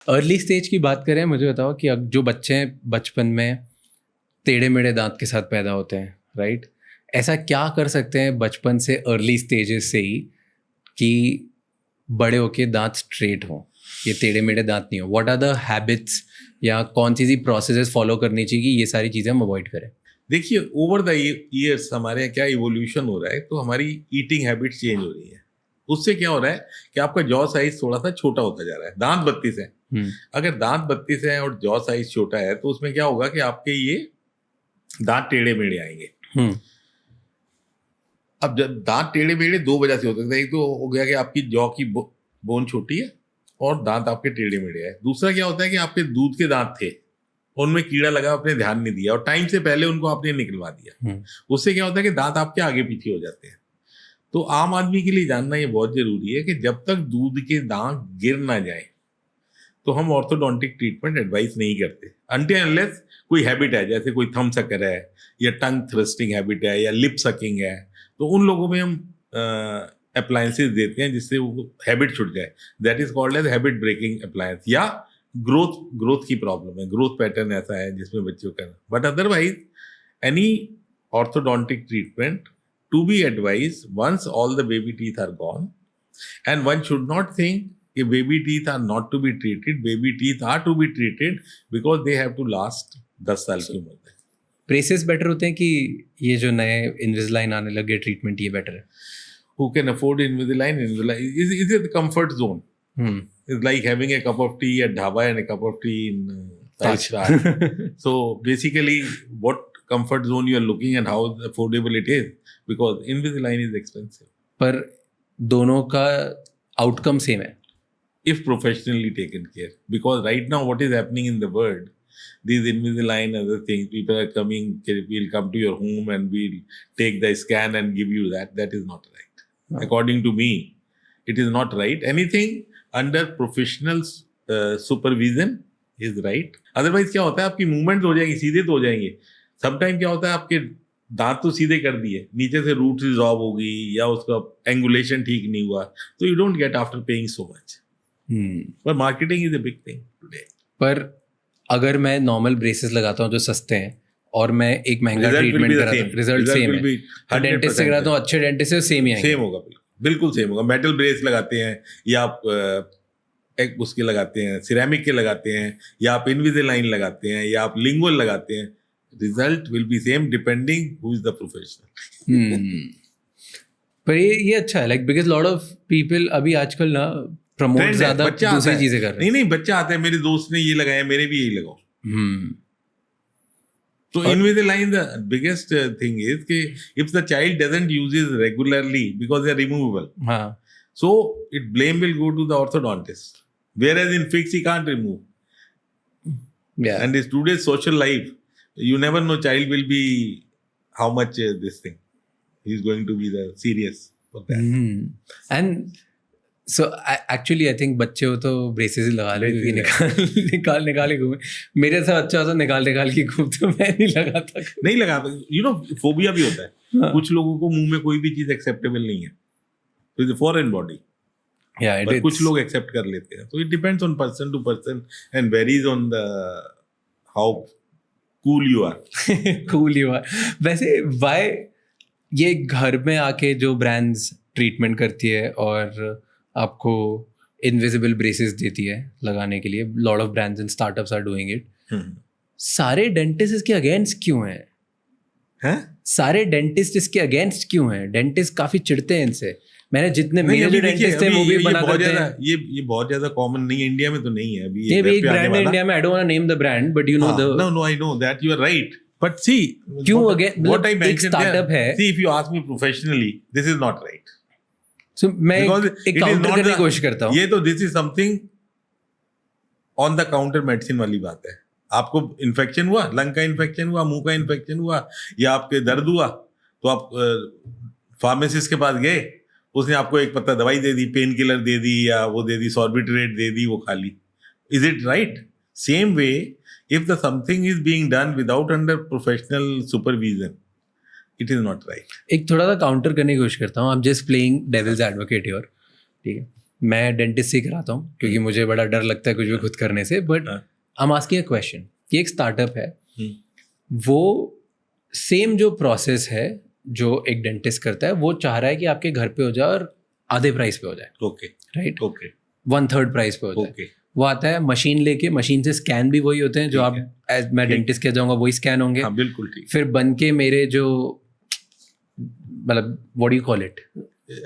Early stage की बात करें, मुझे बताओ कि अब जो बच्चे हैं बचपन में टेढ़े मेढ़े दांत के साथ पैदा होते हैं, राइट, ऐसा क्या कर सकते हैं बचपन से अर्ली स्टेजेस से ही कि बड़े होके दांत स्ट्रेट हों, ये टेढ़े मेढ़े दांत नहीं हो? व्हाट आर द हैबिट्स या कौन सी प्रोसेसेस फॉलो करनी चाहिए कि ये सारी चीज़ें हम अवॉइड करें? देखिए, ओवर द ईयर्स हमारे यहाँ क्या इवोल्यूशन हो रहा है, तो हमारी ईटिंग हैबिट्स चेंज हो रही है। उससे क्या हो रहा है कि आपका जॉ साइज थोड़ा सा छोटा होता जा रहा है। दांत 32 है, अगर दांत 32 है और जॉ साइज छोटा है तो उसमें क्या होगा कि आपके ये दांत टेढ़े मेढ़े आएंगे। अब जब दांत टेढ़े मेढ़े दो वजह से हो सकता है। एक तो हो गया कि आपकी जॉ की बोन छोटी है और दांत आपके टेढ़े मेढ़े है। दूसरा क्या होता है कि आपके दूध के दांत थे, उनमें कीड़ा लगा, आपने ध्यान नहीं दिया और टाइम से पहले उनको आपने निकलवा दिया। उससे क्या होता है कि दांत आपके आगे पीछे हो जाते हैं। तो आम आदमी के लिए जानना ये बहुत जरूरी है कि जब तक दूध के दांत गिर ना जाए तो हम ऑर्थोडोंटिक ट्रीटमेंट एडवाइस नहीं करते, अनटिल अनलेस कोई हैबिट है, जैसे कोई थंब सकर है या टंग थ्रस्टिंग हैबिट है या लिप सकिंग है, तो उन लोगों में हम अप्लायंसेस देते हैं जिससे वो हैबिट छूट जाए। That is called as habit breaking appliance. या ग्रोथ की प्रॉब्लम है, ग्रोथ पैटर्न ऐसा है जिसमें बच्चों का, but otherwise any orthodontic treatment to be advise once all the baby teeth are gone, and one should not think कि baby teeth are not to be treated. Baby teeth are to be treated because they have to last 10 साल की उम्र तक। Braces better होते हैं कि ये जो नए इनविजिलाइन आने लगे ट्रीटमेंट, ये बेटर है? Who can afford Invisalign? Invisalign is it the comfort zone? It's like having a cup of tea at dhaba and a cup of tea in five star. So basically, what comfort zone you are looking and how affordable it is, because Invisalign is expensive. पर दोनों का outcome same है if professionally taken care, because right now what is happening in the world, these Invisalign, other things, people are coming, we'll come to your home and we'll take the scan and give you that is not right. According to me, it is not right. Anything under professional supervision is right. Otherwise क्या होता है, आपकी movement हो जाएगी, सीधे तो हो जाएंगे। समटाइम क्या होता है, आपके दांत तो सीधे कर दिए, नीचे से रूट रिजॉल्व होगी या उसका एंगुलेशन ठीक नहीं हुआ, तो you don't get after paying so much. पर marketing is a big thing today. पर अगर मैं नॉर्मल ब्रेसेस लगाता हूँ जो सस्ते हैं और मैं एक महंगा ट्रीटमेंट कराता हूँ, रिजल्ट सेम है? डेंटिस्ट से कराता हूँ, अच्छे डेंटिस्ट से सेम ही आएंगे? सेम होगा, बिल्कुल सेम होगा। मेटल ब्रेस लगाते हैं या आप एक उसके लगाते हैं, सिरेमिक के लगाते हैं, या आप इनविजिलाइन लगाते हैं, या आप लिंगुअल लगाते हैं, result will be same depending who is the professional. पर ये अच्छा है, like because lot of people अभी आजकल ना प्रमोट ज्यादा दूसरी चीजें कर रहे हैं। नहीं, बच्चा आता है, मेरे दोस्त ने ये लगाया, मेरे भी यही लगाओ। तो Invisalign, the biggest thing is कि if the child doesn't use it regularly because they are removable, so it blame will go to the orthodontist, whereas in fix he can't remove. And in today's social life, you never know child will be how much this thing is going to be the serious for that. And so actually I think बच्चे हो तो braces ही लगा लो, क्योंकि निकाल के घूमे। मेरे साथ अच्छा होता निकाल के घूमते, मैं नहीं लगाता। यू नो, फोबिया भी होता है। कुछ लोगों को मुंह में कोई भी चीज एक्सेप्टेबल नहीं है, तो इज फॉरेन बॉडी। पर कुछ लोग एक्सेप्ट कर लेते हैं, तो it depends on person to person and varies on the how cool you are. वैसे व्हाई ये घर में आके जो ब्रांड्स ट्रीटमेंट करती है और आपको इनविजिबल ब्रेसेस देती है लगाने के लिए, lot of brands and startups are doing it, सारे डेंटिस्ट इसके अगेंस्ट क्यों हैं? सारे डेंटिस्ट इसके अगेंस्ट क्यों हैं? डेंटिस्ट काफी चिढ़ते हैं इनसे। मैंने जितने मेरे जो डेंटिस्ट थे वो भी बना करते हैं। ये बहुत ज्यादा कॉमन नहीं है, इंडिया में तो नहीं है अभी। ये भी एक ब्रांड है इंडिया में, I don't want to name the brand, but you know the no I know that you are right, but see क्यों अगेन एक स्टार्टअप है। See if you ask me professionally, this is not right. So, मैं एक counter करने की कोशिश करता हूँ। ये तो this is something on the counter medicine वाली बात है। आपको इन्फेक्शन हुआ, लंग का इन्फेक्शन हुआ, मुंह का इन्फेक्शन हुआ, या आपके दर्द हुआ, तो आप फार्मासिस्ट के पास गए, उसने आपको एक पत्ता दवाई दे दी, पेन किलर दे दी, या वो दे दी सॉर्बिट्रेट दे दी, वो खा ली। Is it right? Same way if the something is being done without under professional supervision, it is not right. एक थोड़ा सा काउंटर करने की कोशिश करता हूँ। I am just playing devil's advocate here, ठीक है? मैं डेंटिस्ट से कराता हूँ क्योंकि मुझे बड़ा डर लगता है कुछ भी खुद करने से, बट हाँ। I am asking a question कि एक स्टार्टअप है, हम्म। वो सेम जो प्रोसेस है जो एक डेंटिस्ट करता है वो चाह रहा है कि आपके घर पे हो जाए और आधे प्राइस पे हो जाए, ओके राइट, ओके 1/3 प्राइस पे हो जाए। ओके वो आता है मशीन लेके, मशीन से स्कैन भी वही होते हैं जो ठीक आप मैं ठीक डेंटिस्ट के जाऊंगा वही स्कैन होंगे, हाँ बिल्कुल ठीक। फिर बन के मेरे जो मतलब what do you call it,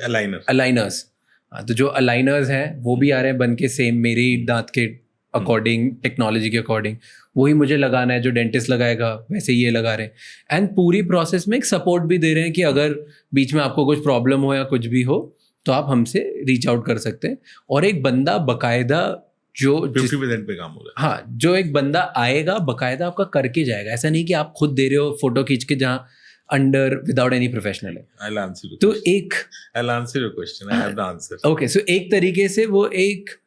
aligner aligners, हाँ, तो जो अलाइनर्स हैं वो भी आ रहे हैं बन के सेम मेरे दांत के अकॉर्डिंग, टेक्नोलॉजी के अकॉर्डिंग, वही मुझे लगाना है जो डेंटिस्ट लगाएगा वैसे ये लगा रहे हैं। एंड पूरी प्रोसेस में एक सपोर्ट भी दे रहे हैं कि अगर बीच में आपको कुछ प्रॉब्लम हो या कुछ भी हो तो आप हमसे रीच आउट कर सकते हैं। और एक बंदा बकायदा जो 50% पे काम हो रहा है। हाँ, जो एक बंदा आएगा बकायदा आपका करके जाएगा, ऐसा नहीं कि आप खुद दे रहे हो फोटो खींच के जहाँ अंडर विदाउट एनी प्रोफेशनल है। I'll answer your तो question. एक I'll answer your question. I have the answer. Okay, so एक तरीके से वो एक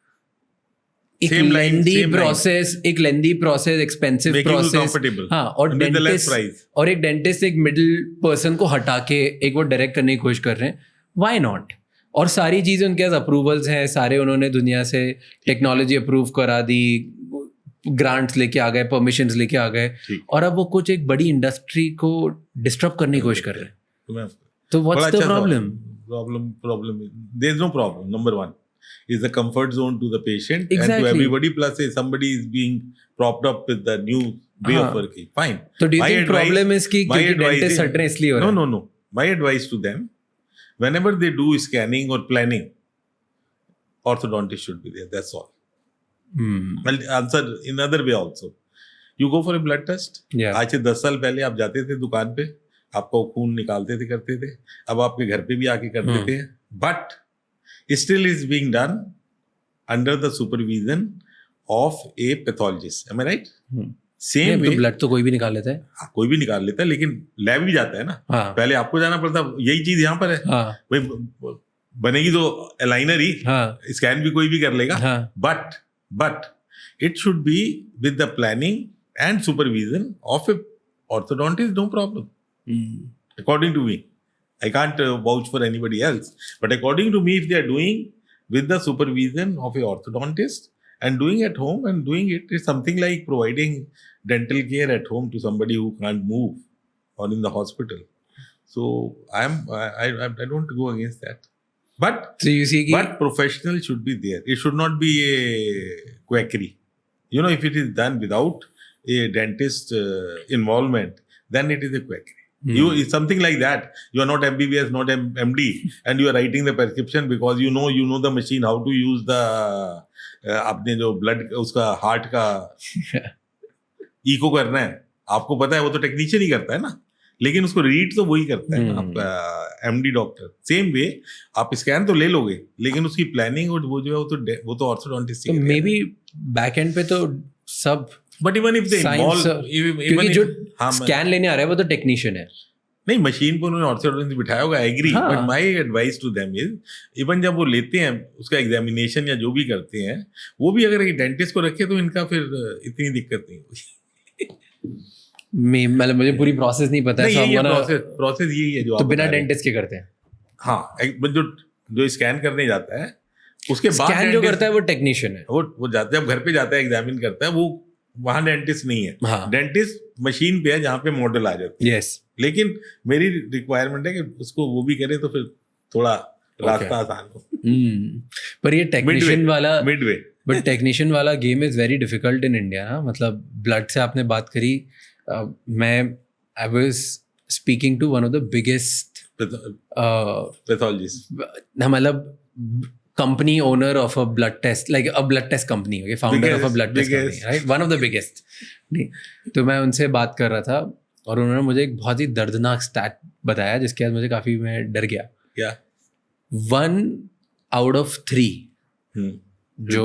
Same line, lengthy same line. Process, एक lengthy process, expensive Making you process, comfortable. हाँ, और With the less dentist price. और एक डेंटिस्ट एक मिडिल पर्सन को हटा के एक वो डायरेक्ट करने की कोशिश कर रहे हैं, व्हाई नॉट। और सारी चीजें उनके पास अप्रूवल्स हैं, सारे उन्होंने दुनिया से टेक्नोलॉजी अप्रूव करा दी, ग्रांट्स लेके आ गए, परमिशंस लेके आ गए, ठीक। और अब वो कुछ एक बड़ी इंडस्ट्री को डिस्टर्ब करने की कोशिश कर रहे हैं। तो बड़ा व्हाट्स द अच्छा problem? problem there is no problem. Number one is the comfort zone to the patient and Exactly. to everybody, plus somebody is being propped up with the new way हाँ. of working. Fine. तो do you My think advice- problem इसकी my क्योंकि advice dentist is- हट रहे हैं इसलिए हो रहा है? No. My advice to them, whenever they do scanning or planning, orthodontist should be there. That's all. I'll answer in other way also. You go for a blood test. Yeah. आज से 10 साल पहले आप जाते थे दुकान पे, आपका खून निकालते थे, करते थे। अब आपके घर पे भी आके कर देते हैं, but still is being done under the supervision of a pathologist. Am I right? Same way. Blood तो कोई भी निकाल लेता है। हाँ, कोई भी निकाल लेता है, लेकिन लैब भी जाता है ना। हाँ, पहले आपको जाना पड़ता, यही चीज यहाँ पर है। हाँ, भाई बनेगी तो अलाइनर ही, हाँ, स्कैन भी कोई भी कर लेगा, हाँ, but it should be with the planning and supervision of a orthodontist, no problem. According to me, I can't vouch for anybody else, but according to me, if they are doing with the supervision of a orthodontist and doing at home and doing it is something like providing dental care at home to somebody who can't move or in the hospital. So I don't go against that. But so you see but professional should be there. It should not be a quackery. You know, if it is done without a dentist involvement, then it is a quackery. It's something like that. You are not MBBS, not MD, and you are writing the prescription because you know the machine, how to use the अपने जो blood उसका heart का eco करना है, आपको पता है, वो तो टेक्नीशियन ही करता है ना, लेकिन उसको रीड तो वही करता है ना, आपका एमडी डॉक्टर। सेम वे आप स्कैन तो ले लोगे, लेकिन उसकी प्लानिंग और वो जो है वो तो orthodontist he may be back and पे तो सब, बट इवन इफ दे क्योंकि जो स्कैन लेने आ रहा है वो तो टेक्नीशियन है। नहीं, मशीन पर उन्होंने ऑर्थोडोंटिस्ट बिठाया होगा, agree, but my advice to them is even जब वो लेते हैं उसका एग्जामिनेशन या जो भी करते हैं, वो भी अगर एक डेंटिस्ट को रखे तो इनका फिर इतनी दिक्कत नहीं होगी। मतलब मुझे पूरी प्रोसेस नहीं पता है, प्रोसेस यही है जो तो बिना डेंटिस्ट के करते हैं। हाँ, जो स्कैन करने जाता है उसके बाद स्कैन जो करता है वो टेक्नीशियन है, वो जाता है, जब घर पे जाता है एग्जामिन करता है, वो वहां डेंटिस्ट नहीं है। हाँ। डेंटिस्ट मशीन पे है जहाँ पे मॉडल आ जाती है। यस, लेकिन मेरी रिक्वायरमेंट है कि उसको वो भी करे तो फिर थोड़ा रास्ता आसान हो। पर ये टेक्नीशियन वाला मिडवे, बट टेक्नीशियन वाला game is very difficult in India ना। मतलब ब्लड से आपने बात करी, I was speaking to one of the biggest pathologist, मतलब company owner of a blood test, like a blood test company, okay, founder of a blood test company, right, one of the biggest. तो मैं उनसे बात कर रहा था और उन्होंने मुझे एक बहुत ही दर्दनाक स्टैट बताया जिसके बाद मुझे काफी मैं डर गया। क्या? 1 out of 3 जो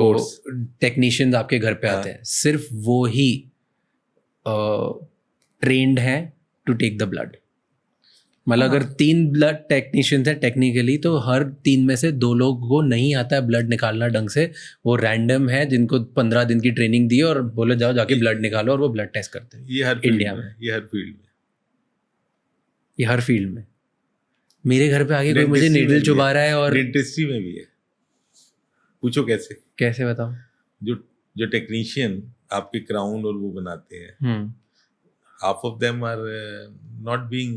टेक्नीशियंस आपके घर पे आते हैं, सिर्फ वो ही ट्रेंड है टू टेक द ब्लड। मतलब अगर 3 ब्लड टेक्नीशियंस हैं टेक्निकली, तो हर 3 में से 2 लोगों को नहीं आता है ब्लड निकालना ढंग से। वो रैंडम है जिनको 15 दिन की ट्रेनिंग दी और बोले जाओ जाके ब्लड निकालो, और वो ब्लड टेस्ट करते हैं। ये हर इंडिया में, ये हर फील्ड में, ये हर फील्ड में। मेरे घर पे आके कोई मुझे नीडल चुभा रहा है, और डेंटिस्ट्री में भी है। पूछो कैसे? कैसे बताओ? जो जो टेक्नीशियन आपके क्राउन और वो बनाते हैं, हम्म, half of them are not being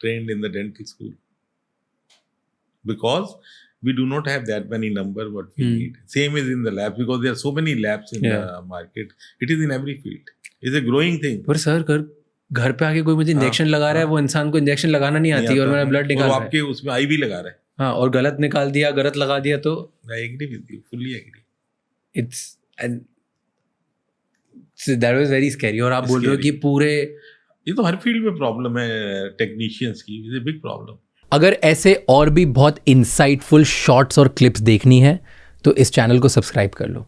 trained in the dental school because we do not have that many number what we need. Same is in the labs because there are so many labs in the market. It is in every field. It's a growing thing. पर sir घर पे आके कोई मुझे injection लगा रहा है, वो इंसान को इंजेक्शन लगाना नहीं आती और मेरा ब्लड निकाल रहा है, आपके उसमें आई भी लगा रहा है, हाँ, और गलत निकाल दिया, गलत लगा दिया, तो I agree with you, fully agree. It's and that was very scary. और आप बोल रहे हो कि पूरे, ये तो हर फील्ड में प्रॉब्लम है टेक्नीशियंस की, इट्स अ बिग प्रॉब्लम. अगर ऐसे और भी बहुत इंसाइटफुल शॉर्ट्स और क्लिप्स देखनी है तो इस चैनल को सब्सक्राइब कर लो.